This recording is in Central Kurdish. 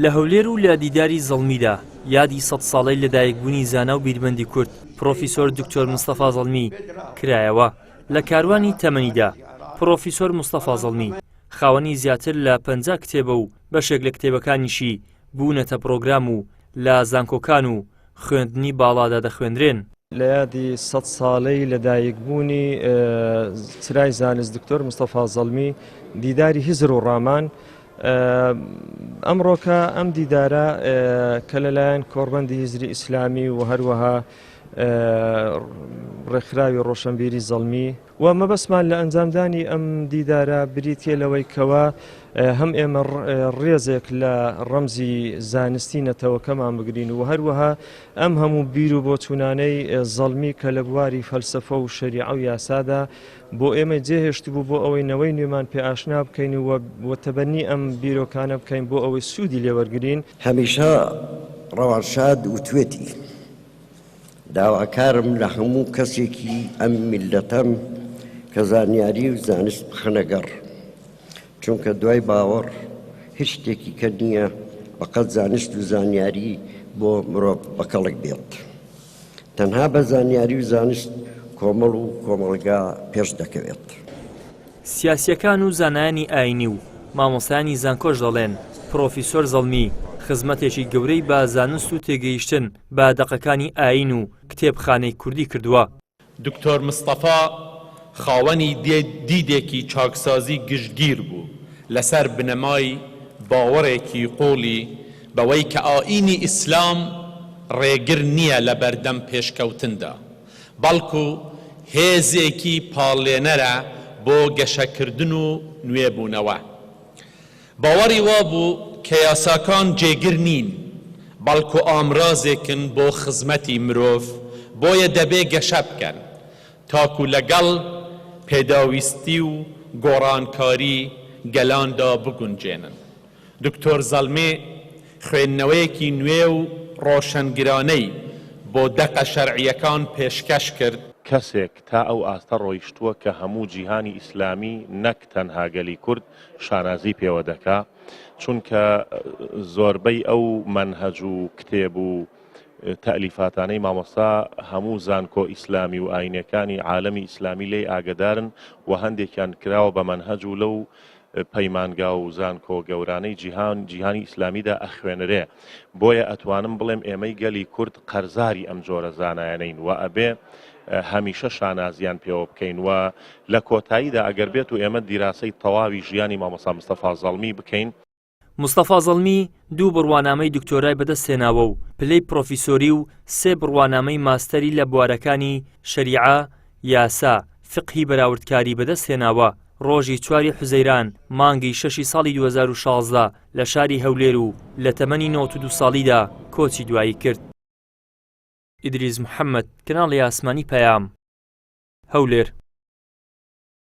لە هەولێر و لە دیداری زەڵمیدا یادی 100 ساڵەی لەدایکبوونی زانا و بیربەندی کورد پرۆفیسۆر دکتۆر مستەفا زەڵمی کرایەوە. لە کاروانی تەمەنیدا پرۆفیسۆر مستەفا زەڵمی خاوەنی زیاتر لە 50 کتێبە و بەشێک لە کتێبەکانیشی بوونەتە پرۆگرام و لە زانکۆکان و خوێندنی باڵادا دەخوێندرێن. لە یادی 100 ساڵەی لەدایکبوونی چرای زانست دکتۆر مستەفا زەڵمی دیداری هیزر و ڕامان ئەمڕۆکە ئەم دیدارە کە لەلایەن کۆڕبەندی هیزری ئیسلامی و هەروەها ڕێکخراوی ڕۆشنبیری زەڵمی و مەبەستمان لە ئەنجامدانی ئەم دیدارە بریتیە لەوەی کەوە هەم ئێمە ڕێزێک لە ڕەمزی زانستی نەتەوەکەمان بگرین و هەروەها ئەم هەموو بیر و بۆچوونانەی زەڵمی کە لە بواری فەلسەفە و شەریعە و یاسادا بۆ ئێمە جێهێشت بوو بۆ ئەوەی نەوەی نوێمان پێ ئاشنا بکەین و تەبەنی ئەم بیرۆکانە بکەین بۆ ئەوەی سوودی لێوەرگرین. هەمیشە ڕەوانشاد وتوێتی داواکارم لە هەموو کەسێکی ئەم میلەتەم کە زانیاری و زانست بخەنەگەڕ، چونکە دوای باوەڕ هیچ شتێکی کە نییە بەقەت زانست و زانیاری بۆ مرۆڤ بەکەڵک بێت. تەنها بە زانیاری و زانست کۆمەڵ و کۆمەڵگا پێش دەکەوێت. سیاسیەکان و زانایانی ئاینی و مامۆستایانی زانکۆش دەڵێن پرۆفیسۆر زەڵمی خزمەتێکی گەورەی بە زانست و تێگەیشتن بە دەقەکانی ئاین و کتێبخانەی کوردی کردووە. دکتۆر مستەفا خاوەنی دیدێکی چاکسازی گشتگیر بوو لەسەر بنەمای باوەڕێکی قۆڵی بەوەی کە ئاینی ئیسلام ڕێگر نییە لە بەردەم پێشکەوتندا، بەڵکو هێزێکی پاڵێنەرە بۆ گەشەکردن و نوێبوونەوە. باوەڕی وا بوو کە یاساکان جێگر نین، بەڵکو ئامرازێکن بۆ خزمەتی مرۆڤ، بۆیە دەبێ گەشە بکەن تاکو لەگەڵ پێداویستی و گۆڕانکاری گەلاندا بگونجێنن. دکتۆر زەڵمێ خوێندنەوەیەکی نوێ و ڕۆشنگرانەی بۆ دەقە شەرعیەکان پێشکەش کرد. کەسێک تا ئەو ئاستە ڕۆیشتووە کە هەموو جیهانی ئیسلامی نەک تەنها گەلی کورد شانازی پێوە دەکا، چونکە زۆربەی ئەو مەنهەج و کتێب و تەلیفاتانەی مامۆستا هەموو زانکۆ ئیسلامی و ئاینەکانی عالەمی ئیسلامی لێ ئاگدارن و هەندێکیان کراوە بە مەنهەج و لەو پەیمانگا و زانکۆ گەورانەی جیهانی ئیسلامیدا ئەخوێنرێ. بۆیە ئەتوانم بڵێم ئێمەی گەلی کورد قەرزاری ئەم جۆرە زانایانەین و ئەبێ هەمیشە شانازیان پێوە بکەین و لە کۆتاییدا ئەگەر بێت و ئێمە دیراسەی تەواوی ژیانی مامۆستا مستەفا زەڵمی بکەین. مستەفا زەڵمی 2 بڕوانامەی دکتۆرای بەدەستهێناوە و پلەی پرۆفیسۆری و 3 بڕوانامەی ماستەری لە بوارەکانی شەریعە، یاسا، فقهی بەراوردکاری بەدەستهێناوە. ڕۆژی 4 حوزەیران مانگی 6 ساڵی 2016 لە شاری هەولێر و لە تەمەنی 92 ساڵیدا کۆچی دوایی کرد. ئیدریس محەممەد، کەناڵی ئاسمانی پەیام، هەولێر.